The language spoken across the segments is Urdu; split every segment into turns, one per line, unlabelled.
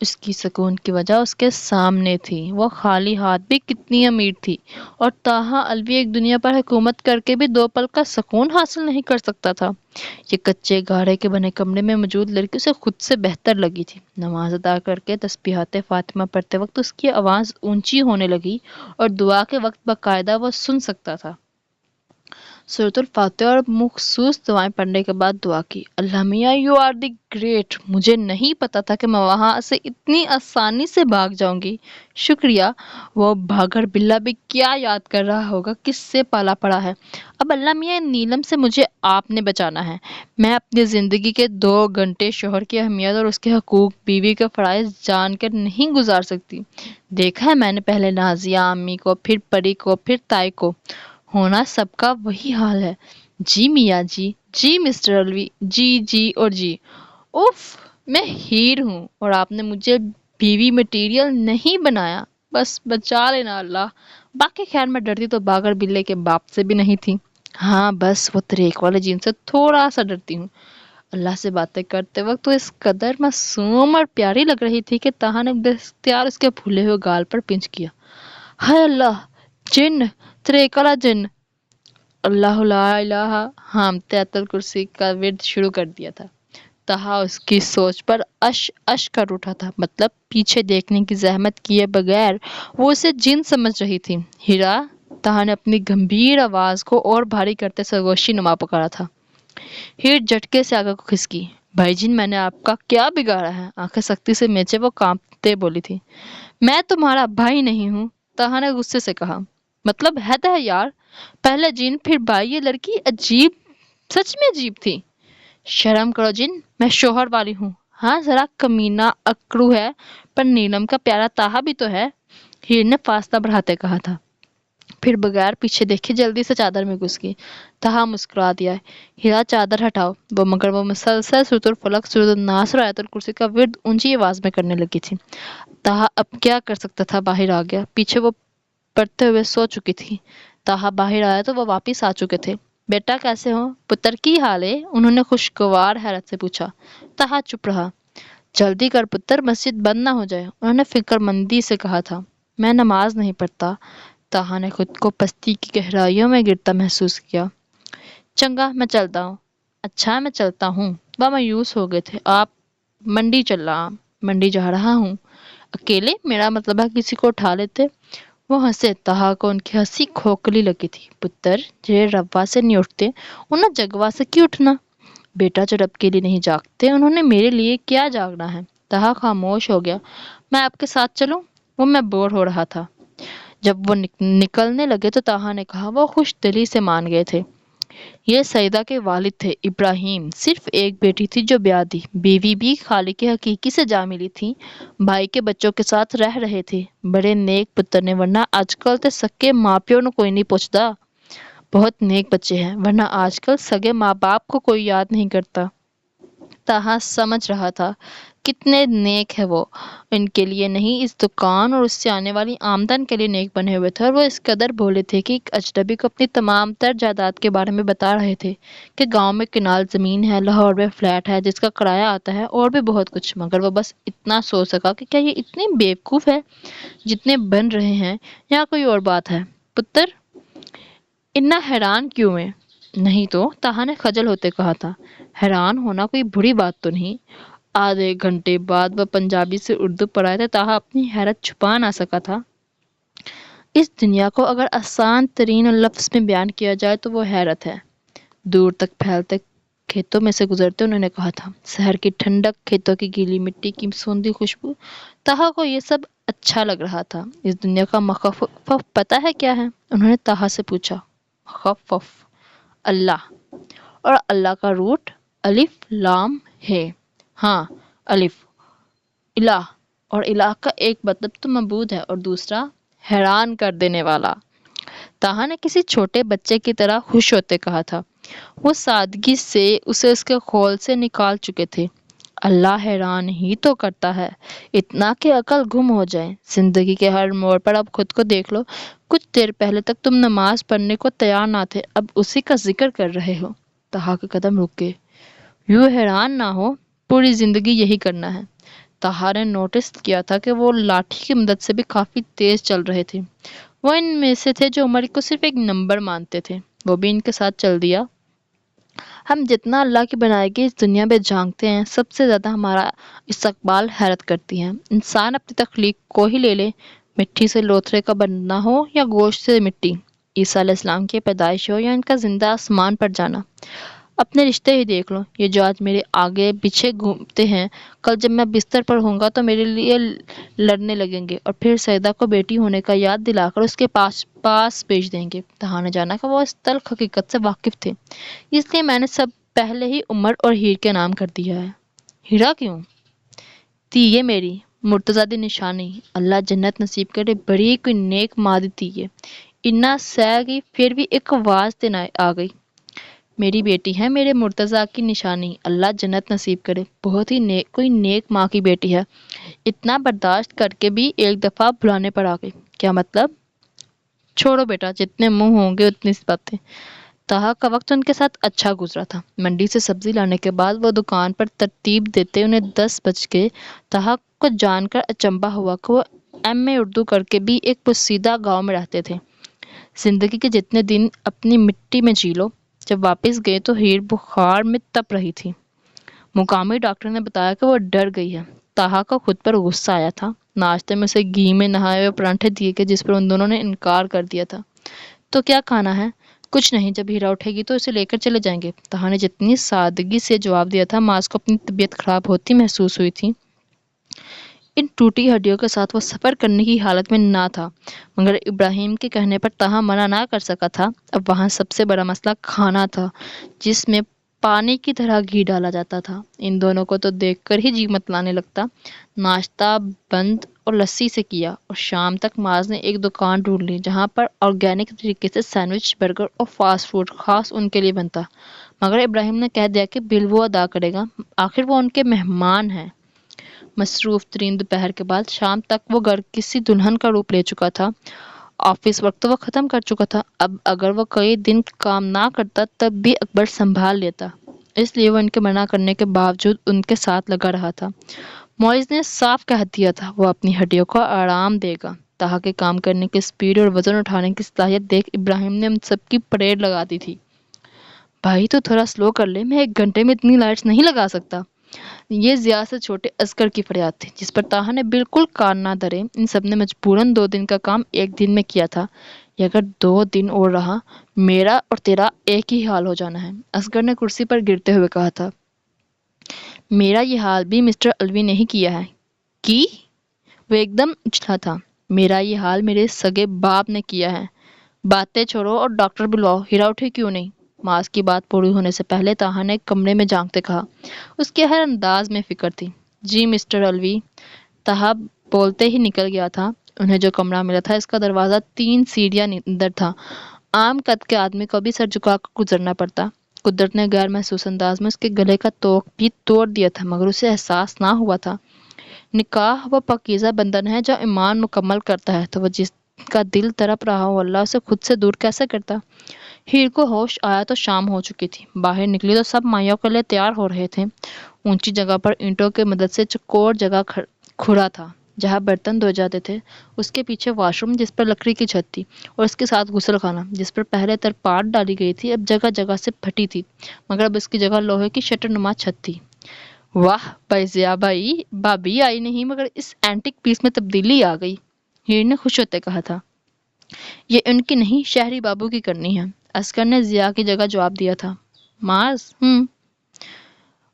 اس کی سکون کی وجہ اس کے سامنے تھی۔ وہ خالی ہاتھ بھی کتنی امیر تھی، اور تاہا الوی ایک دنیا پر حکومت کر کے بھی 2 پل کا سکون حاصل نہیں کر سکتا تھا۔ یہ کچے گاڑے کے بنے کمرے میں موجود لڑکی اسے خود سے بہتر لگی تھی۔ نماز ادا کر کے تسبیحات فاطمہ پڑھتے وقت اس کی آواز اونچی ہونے لگی، اور دعا کے وقت باقاعدہ وہ سن سکتا تھا۔ سورۃ الفاتحہ اور مخصوص دعائیں پڑھنے کے بعد دعا کی، اللہ میاں یو آر دی گریٹ، مجھے نہیں پتا تھا کہ میں وہاں سے اتنی آسانی سے بھاگ جاؤں گی۔ شکریہ۔ وہ بھاگڑ بلا بھی کیا یاد کر رہا ہوگا کس سے پالا پڑا ہے۔ اب اللہ میاں نیلم سے مجھے آپ نے بچانا ہے۔ میں اپنی زندگی کے 2 گھنٹے شوہر کی اہمیت اور اس کے حقوق، بیوی کے فرائض جان کر نہیں گزار سکتی۔ دیکھا ہے میں نے پہلے نازیہ امی کو، پھر پری کو، پھر تائی کو، ہونا سب کا وہی حال ہے۔ جی میاں جی، جی مسٹر الوی، جی جی اور جی۔ اوف، میں ہیر ہوں، اور آپ نے مجھے بیوی مٹیریل نہیں بنایا، بس بچا لینا اللہ۔ باقی خیر میں ڈرتی تو باغر بلے کے باپ سے بھی نہیں تھی، ہاں بس وہ طریق والے جن سے تھوڑا سا ڈرتی ہوں۔ اللہ سے باتیں کرتے وقت وہ اس قدر معصوم اور پیاری لگ رہی تھی کہ تاہا نے بے اختیار اس کے پھولے ہوئے گال پر پنچ کیا۔ ہائے اللہ، جن، طریق والا جن! اللہ لا الہ، ہامتے آیت الکرسی کا ورد شروع کر دیا تھا۔ تہا اس کی سوچ پر اش کر اٹھا تھا، مطلب پیچھے دیکھنے کی زحمت کیے بغیر وہ اسے جن سمجھ رہی تھی۔ ہیرا، تہا نے اپنی گمبھیر آواز کو اور بھاری کرتے سرگوشی نما پکارا تھا۔ ہیر جھٹکے سے آگے کو کھسکی۔ بھائی جن، میں نے آپ کا کیا بگاڑا ہے؟ آنکھیں سختی سے میچے وہ کانپتے بولی تھی۔ میں تمہارا بھائی نہیں ہوں، تہا نے غصے سے کہا۔ مطلب حد ہے یار، پہلے جن پھر بھائی، یہ لڑکی عجیب، سچ میں عجیب تھی۔ شرم کرو جن، میں شوہر والی ہوں۔ ہاں ذرا کمینہ اکڑو ہے، پر نیلم کا پیارا تاہا بھی تو ہے، ہیر نے فاصلہ بڑھاتے کہا تھا۔ پھر بغیر پیچھے دیکھے جلدی سے چادر میں گھس گئی۔ تہا مسکرا دیا۔ ہیرا چادر ہٹاؤ، مگر وہ مسلسل سورۃ الفلق، سورۃ الناس اور آیت الکرسی کا ورد اونچی آواز میں کرنے لگی تھی۔ تہا اب کیا کر سکتا تھا، باہر آ گیا۔ پیچھے وہ پڑھتے ہوئے سو چکی تھی۔ تہا باہر آیا تو وہ واپس آ چکے تھے۔ بیٹا کیسے ہو؟ پتر کی حال ہے؟ انہوں نے خوشگوار حیرت سے پوچھا۔ تہا چپ رہا۔ جلدی کر پتر، مسجد بند نہ ہو جائے، انہوں نے فکر مندی سے کہا تھا۔ میں نماز نہیں پڑھتا۔ تہا نے خود کو پستی کی گہرائیوں میں گرتا محسوس کیا۔ چنگا، میں چلتا ہوں۔ اچھا میں چلتا ہوں۔ وہ مایوس ہو گئے تھے۔ آپ؟ منڈی چل رہا، منڈی جا رہا ہوں۔ اکیلے؟ میرا مطلب ہے کسی کو اٹھا لیتے۔ وہ ہنسے۔ تہا کو ان کی ہنسی کھوکھلی لگی تھی۔ پتر، جڑے روا سے نہیں اٹھتے، انہیں جگوا سے کیوں اٹھنا؟ بیٹا جو رب کے لیے نہیں جاگتے، انہوں نے میرے لیے کیا جاگنا ہے؟ تہا خاموش ہو گیا۔ میں آپ کے ساتھ چلوں؟ وہ میں بور ہو رہا تھا۔ جب وہ نکلنے لگے تو تہا نے کہا، وہ خوش دلی سے مان گئے تھے۔ یہ سیدہ کے والد تھے ابراہیم، صرف ایک بیٹی تھی جو بیاہ دی، بیوی بھی خالق حقیقی سے جا ملی تھی، بھائی کے بچوں کے ساتھ رہ رہے تھے۔ بڑے نیک پتر نے، ورنہ آج کل تے سکے ماں پیو نو کوئی نہیں پوچھتا۔ بہت نیک بچے ہیں، ورنہ آج کل سگے ماں باپ کو کوئی یاد نہیں کرتا۔ تہا سمجھ رہا تھا کتنے نیک ہے وہ، ان کے لیے نہیں، اس دکان اور اس سے آنے والی آمدن کے لیے نیک بنے ہوئے تھے۔ اور وہ اس قدر بھولے تھے کہ ایک اجنبی کو اپنی تمام تر جائیداد کے بارے میں بتا رہے تھے کہ گاؤں میں کنال زمین ہے، لاہور میں فلیٹ ہے جس کا کرایہ آتا ہے، اور بھی بہت کچھ، مگر وہ بس اتنا سوچ سکا کہ کیا یہ اتنے بیوقوف ہے جتنے بن رہے ہیں، یا کوئی اور بات ہے؟ پتر، اتنا حیران کیوں ہے؟ نہیں تو، تہا نے خجل ہوتے کہا تھا۔ حیران ہونا کوئی بری بات تو نہیں۔ آدھے گھنٹے بعد وہ پنجابی سے اردو پڑھائے تھے۔ تہا اپنی حیرت چھپا نہ سکا تھا۔ اس دنیا کو اگر آسان ترین لفظ میں بیان کیا جائے تو وہ حیرت ہے۔ دور تک پھیلتے کھیتوں میں سے گزرتے انہوں نے کہا تھا، شہر کی ٹھنڈک، کھیتوں کی گیلی مٹی کی سوندھی خوشبو، تہا کو یہ سب اچھا لگ رہا تھا۔ اس دنیا کا مخفف پتہ ہے کیا ہے؟ انہوں نے تہا سے پوچھا۔ مخفف؟ اللہ، اور اللہ کا روٹ؟ الف لام ہے۔ ہاں، الف، الہ، اور الہ کا ایک مطلب تو معبود ہے، اور دوسرا حیران کر دینے والا۔ تہا نے کسی چھوٹے بچے کی طرح خوش ہوتے کہا تھا۔ وہ سادگی سے اسے اس کے خول سے نکال چکے تھے۔ اللہ حیران ہی تو کرتا ہے، اتنا کہ عقل گم ہو جائے۔ زندگی کے ہر موڑ پر اب خود کو دیکھ لو، کچھ دیر پہلے تک تم نماز پڑھنے کو تیار نہ تھے، اب اسی کا ذکر کر رہے ہو۔ تہا کے قدم رک گئے۔ یوں حیران نہ ہو، پوری زندگی یہی کرنا ہے۔ طاہا نے نوٹس کیا تھا کہ وہ لاٹھی کی مدد سے بھی کافی تیز چل رہے تھے۔ وہ ان میں سے تھے جو عمر کو صرف ایک نمبر مانتے تھے۔ وہ بھی ان کے ساتھ چل دیا۔ ہم جتنا اللہ کی بنائی گئی اس دنیا میں جھانکتے ہیں، سب سے زیادہ ہمارا استقبال حیرت کرتی ہے۔ انسان اپنی تخلیق کو ہی لے لے، مٹی سے لوتھڑے کا بننا ہو یا گوشت سے مٹی، عیسیٰ علیہ السلام کی پیدائش ہو یا ان کا زندہ آسمان پر جانا۔ اپنے رشتے ہی دیکھ لو، یہ جو آج میرے آگے پیچھے گھومتے ہیں، کل جب میں بستر پر ہوں گا تو میرے لیے لڑنے لگیں گے اور پھر سیدہ کو بیٹی ہونے کا یاد دلا کر اس کے پاس بھیج دیں گے۔ طاہا نے جانا کہ وہ اس تلخ حقیقت سے واقف تھے، اس لیے میں نے سب پہلے ہی عمر اور ہیر کے نام کر دیا ہے۔ ہیرا کیوں؟ تھی یہ میری مرتضی دی نشانی، اللہ جنت نصیب کرے، بڑی کوئی نیک ماں دی تھی یہ۔ انا سہ گئی پھر بھی ایک آواز تے آ گئی، میری بیٹی ہے، میرے مرتضیٰ کی نشانی، اللہ جنت نصیب کرے، بہت ہی کوئی نیک ماں کی بیٹی ہے۔ اتنا برداشت کر کے بھی ایک دفعہ بلانے پر آ گئی۔ کیا مطلب؟ چھوڑو بیٹا، جتنے منہ ہوں گے اتنی سی باتیں۔ طاہا کا وقت ان کے ساتھ اچھا گزرا تھا۔ منڈی سے سبزی لانے کے بعد وہ دکان پر ترتیب دیتے انہیں 10 بج گئے۔ طاہا کو جان کر اچنبھا ہوا کہ وہ ایم اے اردو کر کے بھی ایک پوشیدہ گاؤں میں رہتے تھے۔ زندگی کے جتنے دن اپنی مٹی میں جی لو۔ جب واپس گئے تو ہیر بخار میں تپ رہی تھی۔ مقامی ڈاکٹر نے بتایا کہ وہ ڈر گئی ہے۔ طاہا کو خود پر غصہ آیا تھا۔ ناشتے میں اسے گھی میں نہائے ہوئے پراٹھے دیے گئے جس پر ان دونوں نے انکار کر دیا تھا۔ تو کیا کھانا ہے؟ کچھ نہیں، جب ہیرا اٹھے گی تو اسے لے کر چلے جائیں گے۔ طاہا نے جتنی سادگی سے جواب دیا تھا، ماس کو اپنی طبیعت خراب ہوتی محسوس ہوئی تھی۔ ان ٹوٹی ہڈیوں کے ساتھ وہ سفر کرنے کی حالت میں نہ تھا، مگر ابراہیم کے کہنے پر طاہا منع نہ کر سکا تھا۔ اب وہاں سب سے بڑا مسئلہ کھانا تھا، جس میں پانی کی طرح گھی ڈالا جاتا تھا۔ ان دونوں کو تو دیکھ کر ہی جی متلانے لگتا۔ ناشتہ بند اور لسی سے کیا، اور شام تک ماز نے ایک دکان ڈھونڈ لی جہاں پر آرگینک طریقے سے سینڈوچ، برگر اور فاسٹ فوڈ خاص ان کے لیے بنتا، مگر ابراہیم نے کہہ دیا کہ بل وہ ادا کرے گا، آخر وہ ان کے مہمان ہیں۔ مصروف ترین دوپہر کے بعد شام تک وہ گھر کسی دلہن کا روپ لے چکا تھا۔ آفس وقت تو وہ ختم کر چکا تھا، اب اگر وہ کئی دن کام نہ کرتا تب بھی اکبر سنبھال لیتا، اس لیے وہ ان کے منع کرنے کے باوجود ان کے ساتھ لگا رہا تھا۔ معز نے صاف کہہ دیا تھا وہ اپنی ہڈیوں کو آرام دے گا۔ طاہا کے کام کرنے کی سپیڈ اور وزن اٹھانے کی صلاحیت دیکھ ابراہیم نے ان سب کی پریڈ لگا دی تھی۔ بھائی تو تھوڑا سلو کر لے، میں 1 گھنٹے میں اتنی لائٹس نہیں لگا سکتا۔ یہ زیادہ سے چھوٹے اصغر کی فریاد تھی جس پر طاہا نے بالکل کان نہ دھرے۔ ان سب نے مجبوراً 2 دن کا کام 1 دن میں کیا تھا۔ یہ اگر 2 دن اور رہا، میرا اور تیرا ایک ہی حال ہو جانا ہے، اصغر نے کرسی پر گرتے ہوئے کہا تھا۔ میرا یہ حال بھی مسٹر الوی نے ہی کیا ہے۔ کی؟ وہ ایک دم اچھلا تھا۔ میرا یہ حال میرے سگے باپ نے کیا ہے۔ باتیں چھوڑو اور ڈاکٹر بلاؤ، ہیرا اٹھے کیوں نہیں؟ ماس کی بات پوری ہونے سے پہلے طاہا نے کمرے میں جھانکتے کہا۔ اس کے ہر انداز میں فکر تھی۔ جی مسٹر الوی، طاہا بولتے ہی نکل گیا تھا۔ انہیں جو کمرہ ملا تھا اس کا دروازہ 3 سیڑھیاں اندر تھا۔ عام قد کے آدمی کو بھی سر جھکا کر گزرنا پڑتا۔ قدرت نے غیر محسوس انداز میں اس کے گلے کا توق بھی توڑ دیا تھا، مگر اسے احساس نہ ہوا تھا۔ نکاح وہ پاکیزہ بندھن ہے جو ایمان مکمل کرتا ہے، تو وہ جس کا دل تڑپ رہا ہو اللہ اسے خود سے دور کیسے کرتا؟ ہیر کو ہوش آیا تو شام ہو چکی تھی۔ باہر نکلی تو سب مائیوں کے لیے تیار ہو رہے تھے۔ اونچی جگہ پر اینٹوں کی مدد سے چکور جگہ کھڑا تھا جہاں برتن دھوئے جاتے تھے، اس کے پیچھے واش روم جس پر لکڑی کی چھت تھی، اور اس کے ساتھ غسل خانہ جس پر پہلے ترپاٹ ڈالی گئی تھی، اب جگہ جگہ سے پھٹی تھی، مگر اب اس کی جگہ لوہے کی شٹر نما چھت تھی۔ واہ بائزیا بھابی آئی نہیں، مگر اس اینٹک پیس میں تبدیلی آ گئی، ہیر نے خوش ہوتے کہا تھا۔ یہ ان کی نہیں، شہری بابو کی کرنی ہے، اصغر نے ضیا کی جگہ جواب دیا تھا۔ ماس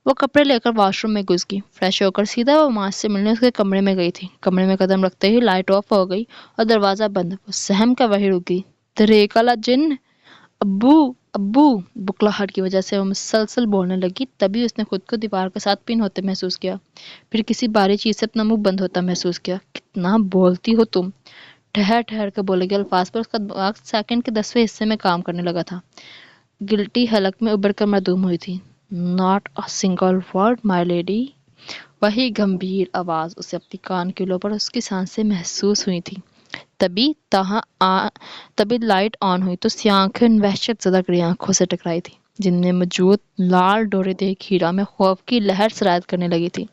وہ کپڑے لے کر واش روم میں گھس گئی۔ فریش ہو کر سیدھا وہ ماس سے ملنے اس کے کمرے میں گئی تھی۔ کمرے میں قدم رکھتے ہی لائٹ آف ہو گئی اور دروازہ بند۔ وہ سہم کا وہی رک گئی۔ درے کالا جن! ابو ابو! بکلاہٹ کی وجہ سے وہ مسلسل بولنے لگی، تبھی اس نے خود کو دیوار کے ساتھ پن ہوتے محسوس کیا، پھر کسی باری چیز سے اپنا منہ بند ہوتا محسوس کیا۔ کتنا بولتی ہو تم! ٹھہر ٹھہر کے بولے گئے الفاظ پر اس کا دماغ سیکنڈ کے 10ویں حصے میں کام کرنے لگا تھا۔ گلٹی حلق میں ابھر کر معدوم ہوئی تھی۔ Not a single word, my lady. وہی گمبھیر آواز اسے اپنی کان کے لو پر اس کی سانسیں محسوس ہوئی تھی۔ تبھی لائٹ آن ہوئی تو سیاہ آنکھیں ان وحشت زدہ گرے آنکھوں سے ٹکرائی تھی جن میں موجود لال ڈورے دیکھ ہیرا میں خوف کی لہر سرایت کرنے لگی تھی۔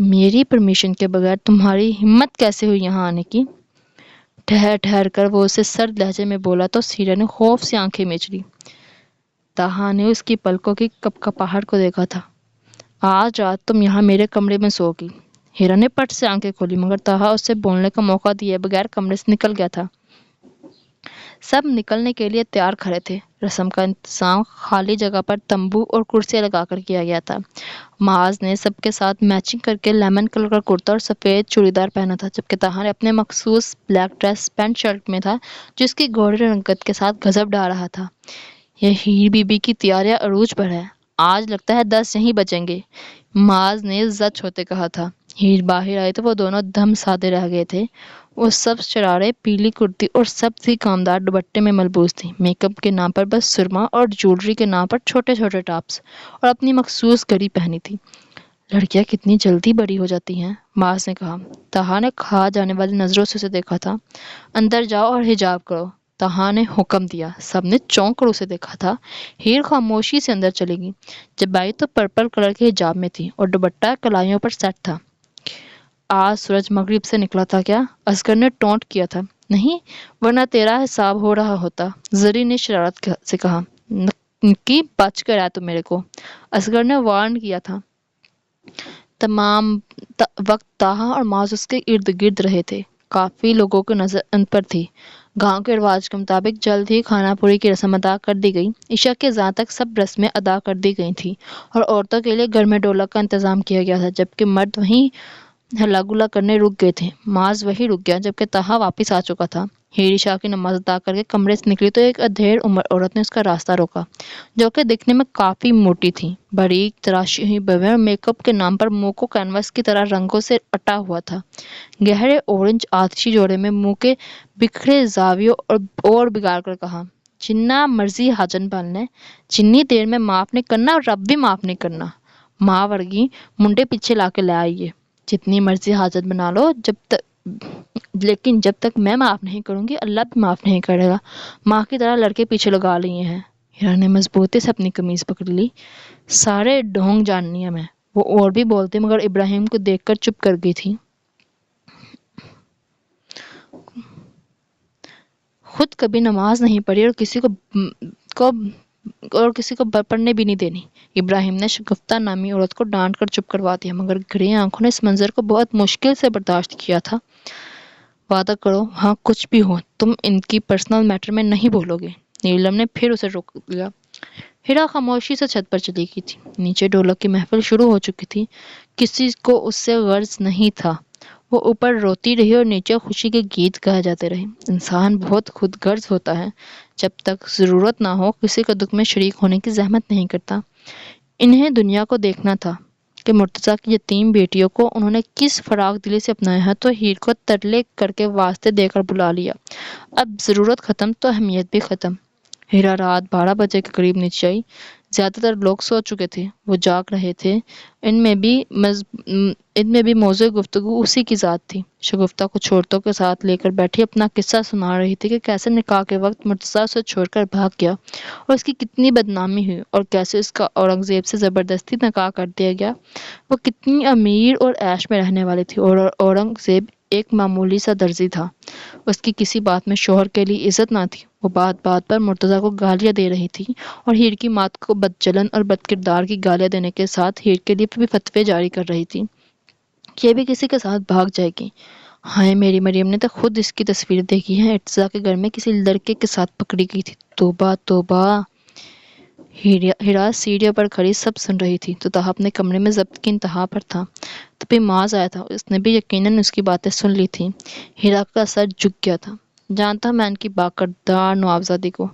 میری پرمیشن کے بغیر تمہاری ہمت کیسے ہوئی یہاں آنے کی؟ ٹھہر ٹھہر کر وہ اسے سرد لہجے میں بولا تو سیرا نے خوف سے آنکھیں میچ لی۔ تہا نے اس کی پلکوں کی کپکپاہٹ کو دیکھا تھا۔ آج رات تم یہاں میرے کمرے میں سو گی۔ ہیرا نے پٹ سے آنکھیں کھولی مگر تہا اسے بولنے کا موقع دیے بغیر کمرے سے نکل گیا تھا۔ سب نکلنے کے لیے تیار کھڑے تھے۔ رسم کا انتظام خالی جگہ پر تمبو اور کرسیاں لگا کر کیا گیا تھا۔ معاذ نے سب کے ساتھ میچنگ کر کے لیمن کلر کا کرتا اور سفید چوڑی دار پہنا تھا، جبکہ تہا نے اپنے مخصوص بلیک ڈریس پینٹ شرٹ میں تھا جو اس کی گوڑی رنگت کے ساتھ گزب ڈال رہا تھا۔ یہ ہیر بی بی کی تیاریاں عروج پر ہے۔ آج لگتا ہے 10 یہیں بچیں گے، معاذ نے زچ ہوتے کہا تھا۔ ہیر باہر آئی تو وہ دونوں دم سادے رہ گئے تھے۔ وہ سبز شرارے، پیلی کرتی اور سبز ہی کامدار دوپٹے میں ملبوس تھی۔ میک اپ کے نام پر بس سرما اور جولری کے نام پر چھوٹے چھوٹے ٹاپس اور اپنی مخصوص گھڑی پہنی تھی۔ لڑکیاں کتنی جلدی بڑی ہو جاتی ہیں، معاذ نے کہا۔ تہا نے کھا جانے والی نظروں سے اسے دیکھا تھا۔ اندر جاؤ اور حجاب کرو، تہا نے حکم دیا۔ سب نے چونک کر اسے دیکھا تھا۔ ہیر خاموشی سے اندر چلے گی۔ جب آئی تو پرپل کلر کے حجاب میں تھی اور دوپٹہ کلائیوں پر سیٹ تھا۔ آج سورج مغرب سے نکلا تھا کیا؟ اصغر نے ٹونٹ کیا تھا۔ نہیں، ورنہ تیرا حساب ہو رہا ہوتا، زری نے شرارت سے کہا۔ نکی بچ کر آیا تو میرے کو، اصغر نے وارن کیا تھا۔ تمام وقت تہا اور معاذ اس کے ارد گرد رہے تھے۔ کافی لوگوں کی نظر ان پر تھی۔ گاؤں کے رواج کے مطابق جلد ہی کھانا پوری کی رسم ادا کر دی گئی۔ عشاء کے اذان تک سب رسمیں ادا کر دی گئی تھیں اور عورتوں کے لیے گھر میں ڈھولک کا انتظام کیا گیا تھا، جبکہ مرد وہیں ہلا گلا کرنے رک گئے تھے۔ معاذ وہی رک گیا جبکہ تہا واپس آ چکا تھا۔ ہیر عشاء کی نماز ادا کر کے کمرے سے نکلی تو ایک ادھیڑ عمر عورت نے اس کا راستہ روکا، جو کہ دکھنے میں کافی موٹی تھی۔ باریک تراشی ہوئی بویں اور میک اپ کے نام پر منہ کو کینوس کی طرح رنگوں سے اٹا ہوا تھا۔ گہرے اورنج آتشی جوڑے میں منہ کے بکھرے زاویوں اور بگاڑ کر کہا، جنہ مرضی حاجن بن لے، جنی دیر میں معاف نہیں کرنا اور رب بھی معاف نہیں کرنا۔ ماں ورگی منڈے پیچھے لا کے لے آئیے، جتنی مرضی حاجت بنا لو، لیکن جب تک میں معاف نہیں کروں گی اللہ بھی معاف نہیں کرے گا۔ ماں کی طرح لڑکے پیچھے لگا لیے ہیں۔ ہیرا نے مضبوطی سے اپنی قمیض پکڑ لی۔ سارے ڈھونگ جاننی ہے میں۔ وہ اور بھی بولتے مگر ابراہیم کو دیکھ کر چپ کر گئی تھی۔ خود کبھی نماز نہیں پڑھی اور کسی کو پڑھنے بھی نہیں دینی۔ ابراہیم نے شگفتہ نامی عورت کو ڈانٹ کر چپ کروا دیا، مگر گھڑی آنکھوں نے اس منظر کو بہت مشکل سے برداشت کیا تھا۔ وعدہ کرو ہاں کچھ بھی ہو تم ان کی پرسنل میٹر میں نہیں بولو گے۔ نیلم نے پھر اسے روک لیا۔ ہیرا خاموشی سے چھت پر چلی گئی تھی۔ نیچے ڈھولک کی محفل شروع ہو چکی تھی۔ کسی کو اس سے غرض نہیں تھا۔ وہ اوپر روتی رہی اور نیچے خوشی کے گیت گائے جاتے رہے۔ انسان بہت خود غرض ہوتا ہے، جب تک ضرورت نہ ہو کسی کا دکھ میں شریک ہونے کی زحمت نہیں کرتا۔ انہیں دنیا کو دیکھنا تھا کہ مرتضیٰ کی یتیم بیٹیوں کو انہوں نے کس فراخ دلی سے اپنایا ہے، تو ہیر کو ترلے کر کے واسطے دے کر بلا لیا۔ اب ضرورت ختم تو اہمیت بھی ختم۔ ہیرا رات 12 بجے کے قریب نیچے آئی۔ زیادہ تر لوگ سو چکے تھے، وہ جاگ رہے تھے۔ ان میں بھی موضوع گفتگو اسی کی ذات تھی۔ شگفتہ کو چھوٹوں کے ساتھ لے کر بیٹھی اپنا قصہ سنا رہی تھی کہ کیسے نکاح کے وقت مرتضیٰ اسے چھوڑ کر بھاگ گیا اور اس کی کتنی بدنامی ہوئی، اور کیسے اس کا اورنگزیب سے زبردستی نکاح کر دیا گیا۔ وہ کتنی امیر اور عیش میں رہنے والی تھی اور اورنگزیب ایک معمولی سا درزی تھا۔ اس کی کسی بات میں شوہر کے لیے عزت نہ تھی۔ وہ بات بات پر مرتضیٰ کو گالیاں دے رہی تھی اور ہیر کی مات کو بدچلن اور بدکردار کی گالیاں دینے کے ساتھ ہیر کے لیے بھی فتوے جاری کر رہی تھی۔ یہ بھی کسی کے ساتھ بھاگ جائے گی۔ ہائے میری مریم نے تو خود اس کی تصویر دیکھی ہے، ارتضیٰ کے گھر میں کسی لڑکے کے ساتھ پکڑی گئی تھی۔ توبہ توبہ۔ ہیرا سیڑھیوں پر کھڑی سب سن رہی تھی تو تہا اپنے کمرے میں ضبط کی انتہا پر تھا۔ تبھی معاذ آیا تھا، اس نے بھی یقیناً اس کی باتیں سن لی تھیں۔ ہیرا کا سر جھک گیا تھا۔ جانتا میں ان کی باکردار نوابزادی کو،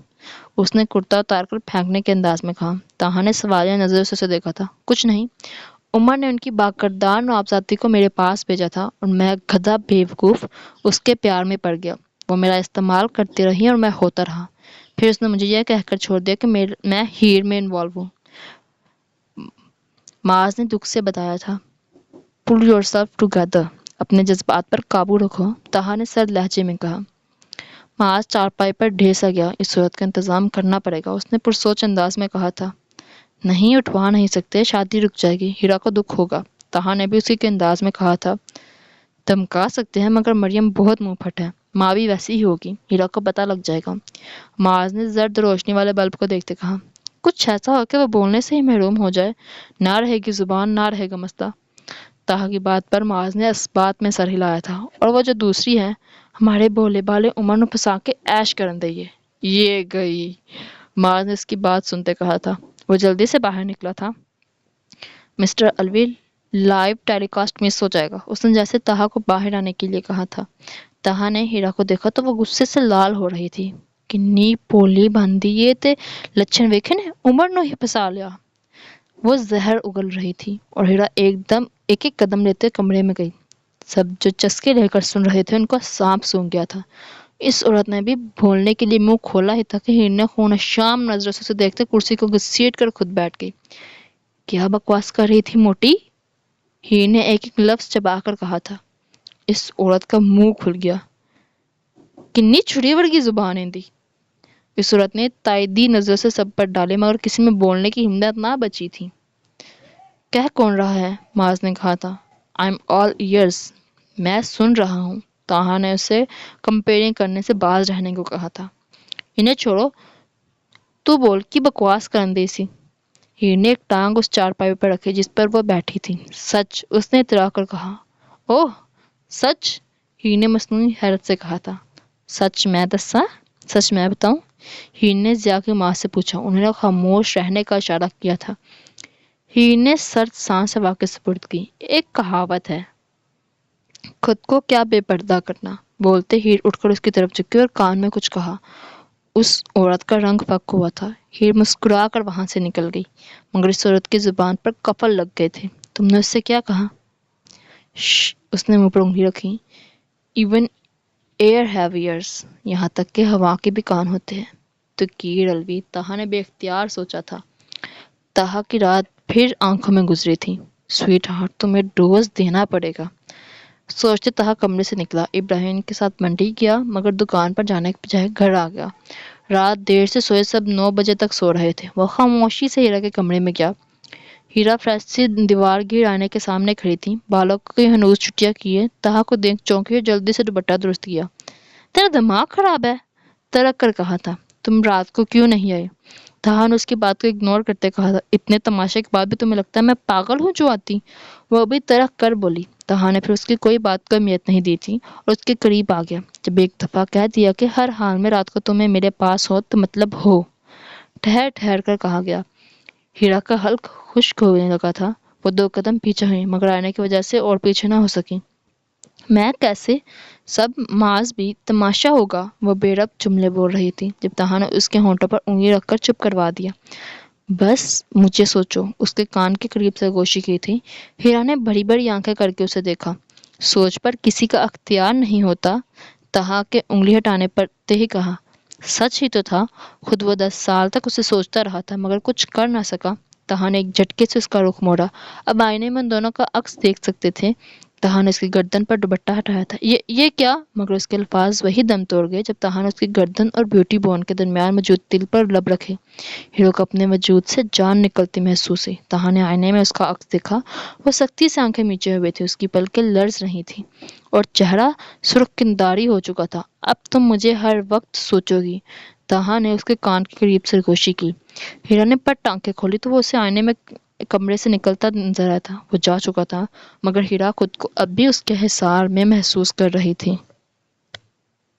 اس نے کرتا اتار کر پھینکنے کے انداز میں کہا۔ تہا نے سوالیہ نظروں سے اسے دیکھا تھا۔ کچھ نہیں، عمر نے ان کی باکردار نوابزادی کو میرے پاس بھیجا تھا اور میں گدھا بیوقوف اس کے پیار میں پڑ گیا۔ وہ میرا استعمال کرتی رہی اور میں ہوتا رہا۔ پھر اس نے مجھے یہ کہہ کر چھوڑ دیا کہ میں ہیر میں انوالو ہوں۔ معاذ نے دکھ سے بتایا تھا۔ پل یور سیلف ٹوگیدر، اپنے جذبات پر قابو رکھو، تہا نے سرد لہجے میں کہا۔ معاذ چارپائی پر ڈھیر سا گیا۔ اس صورت کا انتظام کرنا پڑے گا، اس نے پرسوچ انداز میں کہا تھا۔ نہیں، اٹھوا نہیں سکتے، شادی رک جائے گی، ہیرا کو دکھ ہوگا۔ تہا نے بھی اسی کے انداز میں کہا تھا۔ دھمکا سکتے ہیں مگر مریم بہت منہ پھٹ ہے، ماں بھی ویسی ہی ہوگی، ہیرا کو پتہ لگ جائے گا۔ معاذ نے زرد روشنی والے بلب کو دیکھتے کہا، کچھ ایسا ہو کہ وہ بولنے سے ہی محروم ہو جائے، نہ رہے گی زبان، نہ رہے گا مسئلہ۔ تہا کی بات پر معاذ نے اس بات میں سر ہلایا تھا، اور وہ جو دوسری ہے، ہمارے بولے بالے عمر نو پھنسا کے ایش کرن دئیے۔ یہ گئی، معاذ نے اس کی بات سنتے کہا تھا۔ وہ جلدی سے باہر نکلا تھا۔ مسٹر الوی، لائیو ٹیلی کاسٹ مس ہو جائے گا، اس نے جیسے تہا کو باہر آنے کے لیے کہا تھا۔ تہا نے ہیرا کو دیکھا تو وہ غصے سے لال ہو رہی تھی۔ کنی پولی بندی یہ تے لچھن ویکھے نے، عمر نو ہی پھسا لیا۔ وہ زہر اگل رہی تھی اور ہیرا ایک ایک قدم لیتے کمرے میں گئی۔ سب جو چسکے لے کر سن رہے تھے ان کو سانپ سونگھ گیا تھا۔ اس عورت نے بھی بولنے کے لیے منہ کھولا ہی تھا کہ ہیر نے خون شام نظروں سے اسے دیکھتے کرسی کو گھسیٹ کر خود بیٹھ گئی۔ کیا بکواس کر رہی تھی موٹی؟ ہیر نے ایک ایک لفظ چبا کر کہا تھا۔ اس عورت کا منہ کھل گیا۔ کنی چھری ورگی زبان ایندی۔ اس عورت نے تائیدی نظر سے سب پر ڈالے مگر کسی میں بولنے کی ہمت نہ بچی تھی۔ کہہ کون رہا ہے؟ معاذ نے کہا تھا۔ I'm all ears، میں سن رہا ہوں۔ تہا نے اسے کمپیئرنگ کرنے سے باز رہنے کو کہا تھا۔ انہیں چھوڑو، تو بول کی بکواس کرن دے سی۔ ہیر نے ایک ٹانگ اس چارپائی پر رکھی جس پر وہ بیٹھی تھی۔ سچ، اس نے اترا کر کہا۔ اوہ سچ؟ ہیر نے مصنوعی حیرت سے کہا تھا۔ سچ میں دساں؟ سچ میں بتاؤں؟ ہیر نے ضیا کی ماں سے پوچھا۔ انہوں نے خاموش رہنے کا اشارہ کیا تھا۔ ہیر نے سرد سانس ہوا کے سپرد کی۔ ایک کہاوت ہے، خود کو کیا بے پردہ کرنا۔ بولتے ہیر اٹھ کر اس کی طرف جھکی اور کان میں کچھ کہا۔ اس عورت کا رنگ پھک ہوا تھا۔ ہیر مسکرا کر وہاں سے نکل گئی، مگر اس عورت کی زبان پر قفل لگ گئے تھے۔ تم نے اس سے کیا کہا؟ شش، اس نے منہ پر انگلی رکھی۔ ایون ایئر ہیو ایئرز، یہاں تک کہ ہوا کے بھی کان ہوتے ہیں۔ تو کیر الوی، تہا نے بے اختیار سوچا تھا۔ تہا کی رات پھر آنکھوں میں گزری تھی۔ سویٹ ہارٹ، تمہیں ڈوز دینا پڑے گا۔ سوچتے تہا کمرے سے نکلا، ابراہیم کے ساتھ منڈی گیا مگر دکان پر جانے کے بجائے گھر آ گیا۔ رات دیر سے سوئے سب 9 بجے تک سو رہے تھے۔ وہ خاموشی سے ہیرا کے کمرے میں گیا۔ ہیرا فریش سی دیوار گیر آئینے کے سامنے کھڑی تھی، بالوں کو ہنوز چھٹیاں کیے۔ تہا کو دیکھ چونکی اور جلدی سے دوپٹہ درست کیا۔ تیرا دماغ خراب ہے؟ ترک کر کہا تھا۔ تم رات کو کیوں نہیں آئے؟ تہا نے اس کی بات کو اگنور کرتے کہا تھا۔ اتنے تماشے کے بعد بھی تمہیں لگتا ہے میں پاگل ہوں جو آتی؟ وہ بھی ترک کر بولی۔ تہا نے پھر اس کی کوئی بات کو اہمیت نہیں دی تھی اور اس کے قریب آ گیا۔ جب ایک دفعہ کہہ دیا کہ ہر حال میں رات کو تمہیں میرے پاس ہو تو مطلب ہو۔ ٹھہر ٹھہر کر کہا گیا۔ ہیرا کا حلق خشک ہونے لگا تھا۔ وہ 2 قدم پیچھے ہوئی مگر آئینے کی وجہ سے اور پیچھے نہ ہو سکی۔ میں کیسے؟ سب معاذ بھی تماشا ہوگا، وہ بے ربط جملے بول رہی تھی جب تہا نے اس کے ہونٹوں پر انگلی رکھ کر چپ کروا دیا۔ بس مجھے سوچو، اس کے کان کے قریب سے گوشی کی تھی۔ ہیرا نے بڑی بڑی آنکھیں کر کے اسے دیکھا۔ سوچ پر کسی کا اختیار نہیں ہوتا، تہا کے انگلی ہٹانے پر تے ہی کہا۔ سچ ہی تو تھا، خود وہ 10 سال تک اسے سوچتا رہا تھا مگر کچھ کر نہ سکا۔ تہا نے ایک جھٹکے سے اس کا رخ موڑا۔ اب آئینے میں ان دونوں کا عکس دیکھ سکتے تھے۔ تہا نے اس کی گردن پر دوپٹہ ہٹایا تھا۔ یہ کیا؟ مگر اس کے الفاظ وہی دم توڑ گئے جب تہا نے اس کی گردن اور بیوٹی بون کے درمیان موجود تل پر لب رکھے۔ ہیرو کو اپنے وجود سے جان نکلتی محسوس ہوئی۔ تہا نے آئینے میں اس کا عکس دیکھا۔ وہ سختی سے آنکھیں میچے ہوئے تھے، اس کی پلکیں لرز رہی تھیں اور چہرہ سرخ کنداری ہو چکا تھا۔ اب تم مجھے ہر وقت سوچو گی؟ تہا نے اس کے کان کے قریب سرگوشی کی۔ ہیرا نے پٹ آنکھیں کھولی تو وہ اسے آئینے میں کمرے سے نکلتا نظر آیا تھا۔ وہ جا چکا تھا مگر ہیرا خود کو اب بھی اس کے حصار میں محسوس کر رہی تھی۔